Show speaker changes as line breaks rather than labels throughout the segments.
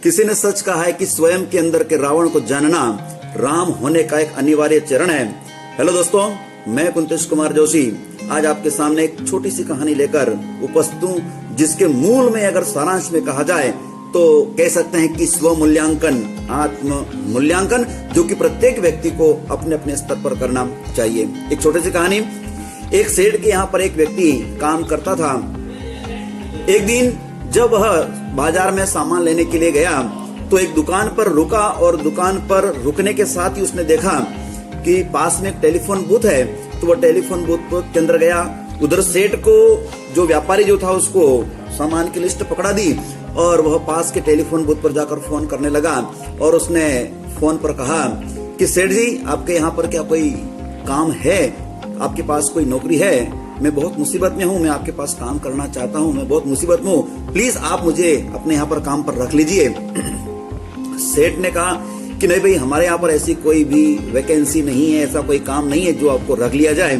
किसी ने सच कहा है कि स्वयं के अंदर के रावण को जानना राम होने का एक अनिवार्य चरण है। हेलो दोस्तों, मैं कुंतेश कुमार जोशी आज आपके सामने एक छोटी सी कहानी लेकर उपस्थित हूँ, जिसके मूल में अगर सारांश में कहा जाए तो कह सकते हैं कि स्व मूल्यांकन, आत्म मूल्यांकन, जो कि प्रत्येक व्यक्ति को अपने अपने स्तर पर करना चाहिए। एक छोटी सी कहानी। एक सेठ के यहाँ पर एक व्यक्ति काम करता था। एक दिन जब वह बाजार में सामान लेने के लिए गया तो एक दुकान पर रुका और दुकान पर रुकने के साथ ही उसने देखा कि पास में एक टेलीफोन बूथ है। तो वह टेलीफोन बूथ के अंदर गया। उधर सेठ को जो व्यापारी जो था उसको सामान की लिस्ट पकड़ा दी और वह पास के टेलीफोन बूथ पर जाकर फोन करने लगा और उसने फोन पर कहा कि सेठ जी, आपके यहाँ पर क्या कोई काम है? आपके पास कोई नौकरी है? मैं बहुत मुसीबत में हूँ, मैं आपके पास काम करना चाहता हूँ, मैं बहुत मुसीबत में हूँ, प्लीज आप मुझे अपने यहाँ पर काम पर रख लीजिए। सेठ ने कहा कि नहीं भाई, हमारे यहाँ पर ऐसी कोई भी वैकेंसी नहीं है, ऐसा कोई काम नहीं है जो आपको रख लिया जाए।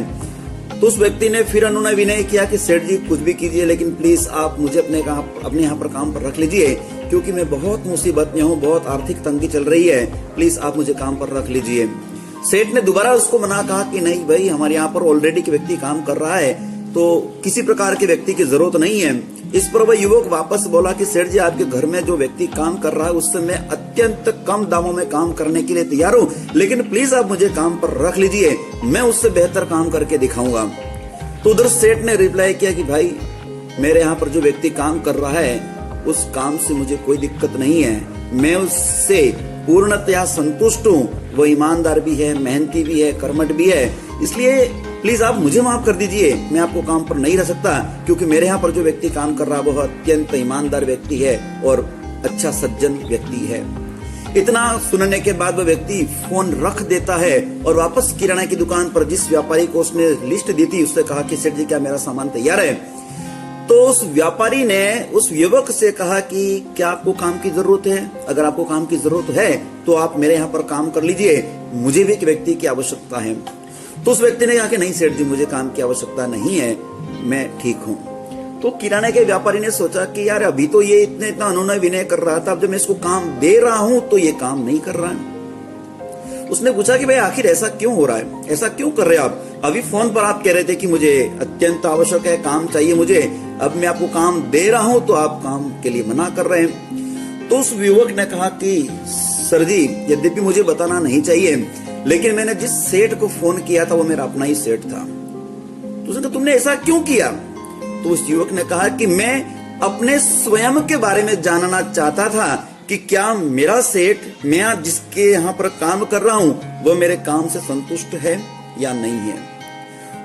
तो उस व्यक्ति ने फिर अनुनय विनय किया कि सेठ जी कुछ भी कीजिए, लेकिन प्लीज आप मुझे अपने यहाँ पर काम पर रख लीजिए, क्योंकि मैं बहुत मुसीबत में हूँ, बहुत आर्थिक तंगी चल रही है, प्लीज आप मुझे काम पर रख लीजिए। सेठ ने दोबारा उसको मना कहा कि नहीं भाई, हमारे यहाँ पर ऑलरेडी एक व्यक्ति काम कर रहा है, तो किसी प्रकार के व्यक्ति की जरूरत नहीं है। इस पर वह युवक वापस बोला कि सेठ जी, आपके घर में जो व्यक्ति काम कर रहा है उससे मैं अत्यंत कम दामों में काम करने के लिए तैयार हूँ, लेकिन प्लीज आप मुझे काम पर रख लीजिए, मैं उससे बेहतर काम करके दिखाऊंगा। तो उधर सेठ ने रिप्लाई किया कि भाई, मेरे यहाँ पर जो व्यक्ति काम कर रहा है उस काम से मुझे कोई दिक्कत नहीं है, मैं उससे पूर्णतया संतुष्ट हूँ। वो ईमानदार भी है, मेहनती भी है, कर्मठ भी है, इसलिए प्लीज आप मुझे माफ कर दीजिए, मैं आपको काम पर नहीं रह सकता, क्योंकि मेरे यहाँ पर जो व्यक्ति काम कर रहा है वह अत्यंत ईमानदार व्यक्ति है और अच्छा सज्जन व्यक्ति है। इतना सुनने के बाद वह व्यक्ति फोन रख देता है और वापस किराना की दुकान पर जिस व्यापारी को उसने लिस्ट दी थी उससे कहा कि सेठ जी, क्या मेरा सामान तैयार है? तो उस व्यापारी ने उस युवक से कहा कि क्या आपको काम की जरूरत है? अगर आपको काम की जरूरत है तो आप मेरे यहाँ पर काम कर लीजिए, मुझे भी एक व्यक्ति की आवश्यकता है। तो उस व्यक्ति ने कहा कि नहीं सेठ जी, मुझे काम की आवश्यकता नहीं है, मैं ठीक हूँ। तो किराने के व्यापारी ने सोचा कि यार, अभी तो ये इतना अनुनय विनय कर रहा था, अब जब मैं इसको काम दे रहा हूँ तो ये काम नहीं कर रहा है। उसने पूछा कि भाई आखिर ऐसा क्यों हो रहा है, ऐसा क्यों कर रहे हैं आप? अभी फोन पर आप कह रहे थे कि मुझे अत्यंत आवश्यक है, काम चाहिए मुझे, अब मैं आपको काम दे रहा हूं तो आप काम के लिए मना कर रहे हैं। तो उस युवक ने कहा कि सर जी, यद्यपि मुझे बताना नहीं चाहिए, लेकिन मैंने जिस सेठ को फोन किया था वो मेरा अपना ही सेठ था। तो उसने कहा तुमने ऐसा क्यों किया? तो उस युवक ने कहा कि मैं अपने स्वयं के बारे में जानना चाहता था कि क्या मेरा सेठ, मैं जिसके यहाँ पर काम कर रहा हूँ, वो मेरे काम से संतुष्ट है या नहीं है।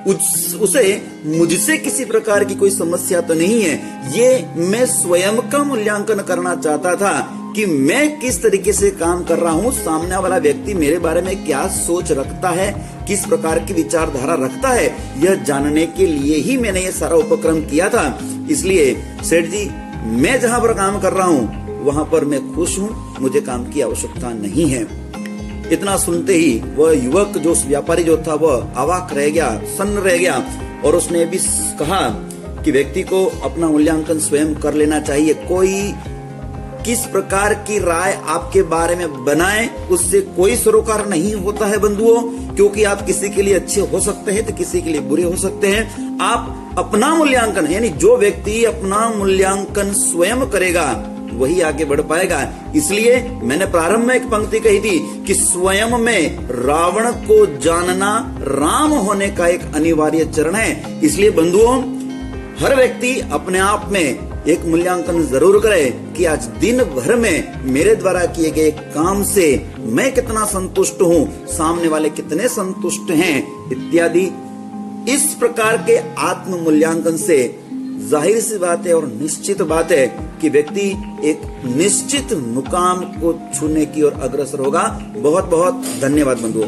उसे मुझसे किसी प्रकार की कोई समस्या तो नहीं है, ये मैं स्वयं का मूल्यांकन करना चाहता था कि मैं किस तरीके से काम कर रहा हूँ, सामने वाला व्यक्ति मेरे बारे में क्या सोच रखता है, किस प्रकार की विचारधारा रखता है, यह जानने के लिए ही मैंने ये सारा उपक्रम किया था। इसलिए सेठ जी, मैं जहाँ पर काम कर रहा हूँ वहां पर मैं खुश हूँ, मुझे काम की आवश्यकता नहीं है। इतना सुनते ही वह युवक, जो व्यापारी जो था, वह अवाक रह गया, सन्न रह गया और उसने भी कहा कि व्यक्ति को अपना मूल्यांकन स्वयं कर लेना चाहिए। कोई किस प्रकार की राय आपके बारे में बनाए उससे कोई सरोकार नहीं होता है बंधुओं, क्योंकि आप किसी के लिए अच्छे हो सकते हैं तो किसी के लिए बुरे हो सकते हैं। आप अपना मूल्यांकन, यानी जो व्यक्ति अपना मूल्यांकन स्वयं करेगा वही आगे बढ़ पाएगा। इसलिए मैंने प्रारंभ में एक पंक्ति कही थी कि स्वयं में रावण को जानना राम होने का एक अनिवार्य चरण है। इसलिए बंधुओं, हर व्यक्ति अपने आप में एक मूल्यांकन जरूर करे कि आज दिन भर में मेरे द्वारा किए गए काम से मैं कितना संतुष्ट हूँ, सामने वाले कितने संतुष्ट हैं, इत्यादि। इस प्रकार के आत्म मूल्यांकन से जाहिर सी बात है और निश्चित बात है कि व्यक्ति एक निश्चित मुकाम को छूने की ओर अग्रसर होगा। बहुत बहुत धन्यवाद बंधुओं।